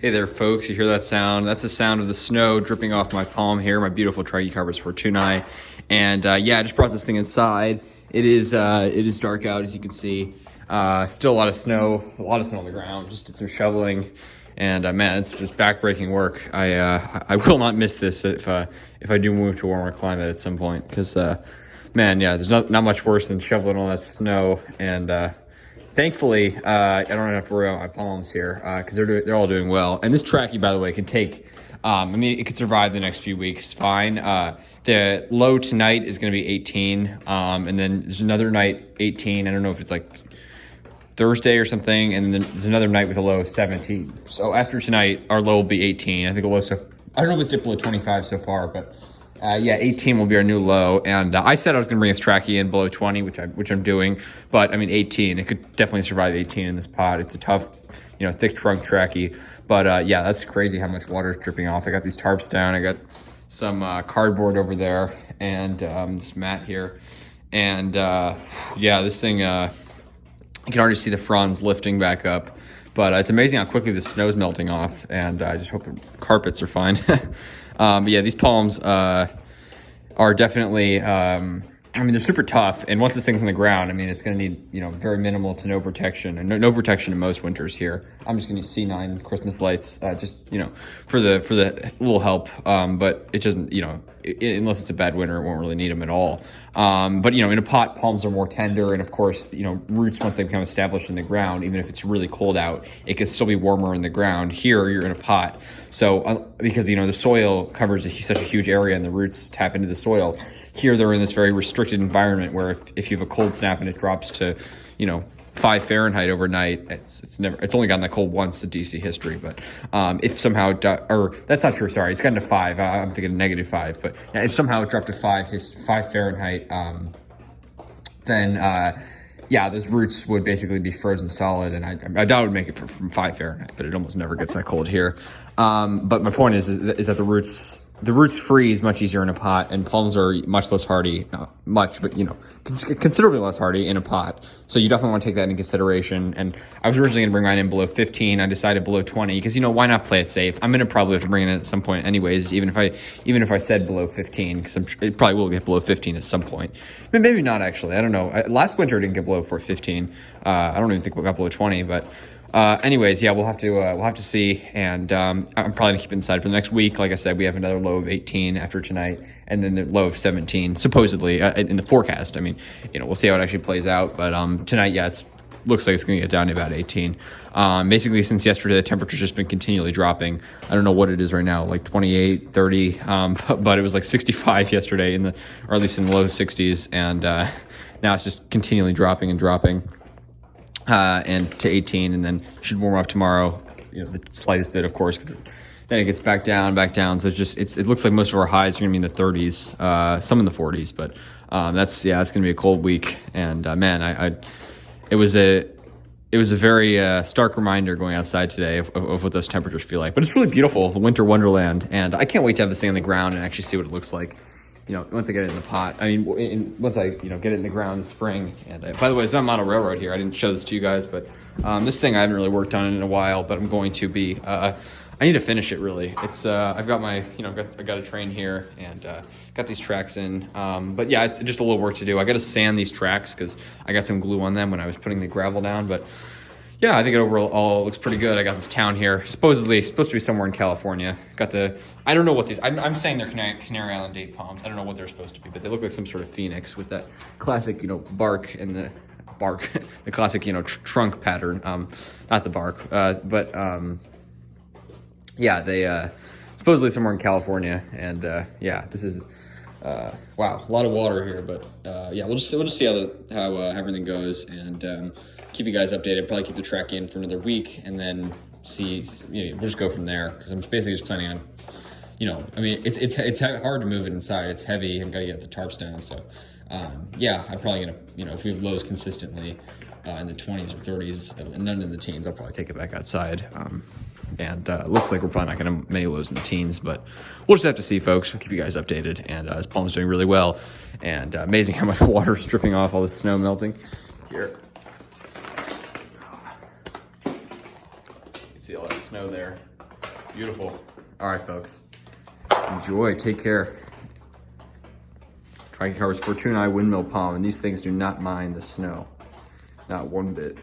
Hey there, folks. You hear that sound? That's the sound of the snow dripping off my palm here, my beautiful Trachycarpus fortunei. And yeah, I just brought this thing inside. It is dark out, as you can see. Still a lot of snow on the ground. Just did some shoveling, and man, it's backbreaking work. I will not miss this if I do move to a warmer climate at some point, because man, yeah, there's not much worse than shoveling all that snow. And thankfully, I don't have to worry about my palms here, because they're all doing well. And this trachy, by the way, can take, I mean, it could survive the next few weeks fine. The low tonight is going to be 18, and then there's another night 18. I don't know if it's like Thursday or something, and then there's another night with a low of 17. So after tonight, our low will be 18. I think a low, so I don't know if it's dipped below 25 so far, but yeah, 18 will be our new low. And I said I was going to bring this trachy in below 20, which I'm doing. But I mean, 18, it could definitely survive 18 in this pot. It's a tough, thick trunk trachy. But yeah, that's crazy how much water is dripping off. I got these tarps down. I got some cardboard over there, and this mat here. And yeah, this thing, you can already see the fronds lifting back up. But it's amazing how quickly the snow's melting off, and I just hope the carpets are fine. But yeah, these palms are definitely, I mean, they're super tough, and once this thing's on the ground, I mean, it's going to need, very minimal to no protection, and no protection in most winters here. I'm just going to use C9 Christmas lights, just, for the little help, but it doesn't, unless it's a bad winter, it won't really need them at all. But, in a pot, palms are more tender, and of course, roots, once they become established in the ground, even if it's really cold out, it can still be warmer in the ground. Here, you're in a pot. So, because, the soil covers such a huge area and the roots tap into the soil, here they're in this very restricted environment where if you have a cold snap and it drops to, 5 Fahrenheit overnight, it's only gotten that cold once in DC history. But if somehow, or that's not true, sorry, it's gotten to 5. I'm thinking -5. But if somehow it dropped to 5 Fahrenheit, then yeah, those roots would basically be frozen solid, and I doubt it would make it from 5 Fahrenheit, but it almost never gets that cold here. But my point is that the roots freeze much easier in a pot, and palms are much less hardy, not much, but considerably less hardy in a pot. So you definitely want to take that into consideration. And I was originally going to bring mine in below 15. I decided below 20 because why not play it safe? I'm going to probably have to bring it in at some point, anyways. Even if I said below 15, because it probably will get below 15 at some point. But maybe not actually. I don't know. Last winter it didn't get below 15. I don't even think we got below 20, but. Anyways, yeah, we'll have to see, and I'm probably gonna keep it inside for the next week. Like I said, we have another low of 18 after tonight, and then the low of 17 supposedly in the forecast. I mean, we'll see how it actually plays out. But tonight, yeah, looks like it's gonna get down to about 18. Basically, since yesterday, the temperature's just been continually dropping. I don't know what it is right now, like 28, 30, but it was like 65 yesterday or at least in the low 60s, and now it's just continually dropping and dropping. And to 18, and then should warm up tomorrow, the slightest bit, of course, because then it gets back down. So it looks like most of our highs are going to be in the 30s, some in the 40s, but it's going to be a cold week. And man, it was a very stark reminder going outside today of what those temperatures feel like. But it's really beautiful, the winter wonderland, and I can't wait to have this thing on the ground and actually see what it looks like. Once I get it in the pot, once I, get it in the ground this spring. And by the way, it's not on a railroad here. I didn't show this to you guys, but this thing I haven't really worked on in a while, but I'm going to be, I need to finish it really. It's, I've got my, I got a train here, and got these tracks in. But yeah, it's just a little work to do. I got to sand these tracks because I got some glue on them when I was putting the gravel down, but yeah, I think it overall looks pretty good. I got this town here, supposed to be somewhere in California. I don't know what these, I'm saying they're Canary Island date palms. I don't know what they're supposed to be, but they look like some sort of phoenix with that classic, bark and the classic, trunk pattern. Not the bark, but yeah, they, supposedly somewhere in California. And yeah, this is, wow, a lot of water here, but yeah, we'll just see how everything goes, and keep you guys updated. Probably keep the track in for another week, and then see. We'll just go from there, because I'm basically just planning on, I mean, it's hard to move it inside. It's heavy, and gotta get the tarps down. So, yeah, I'm probably gonna, if we have lows consistently in the 20s or 30s, and none in the teens, I'll probably take it back outside. And it looks like we're probably not gonna have many lows in the teens, but we'll just have to see, folks. We'll keep you guys updated. And this palm's doing really well, and amazing how much water is dripping off, all the snow melting here. See all that snow there. Beautiful. All right, folks. Enjoy. Take care. Trachycarpus fortunei windmill palm, and these things do not mind the snow. Not one bit.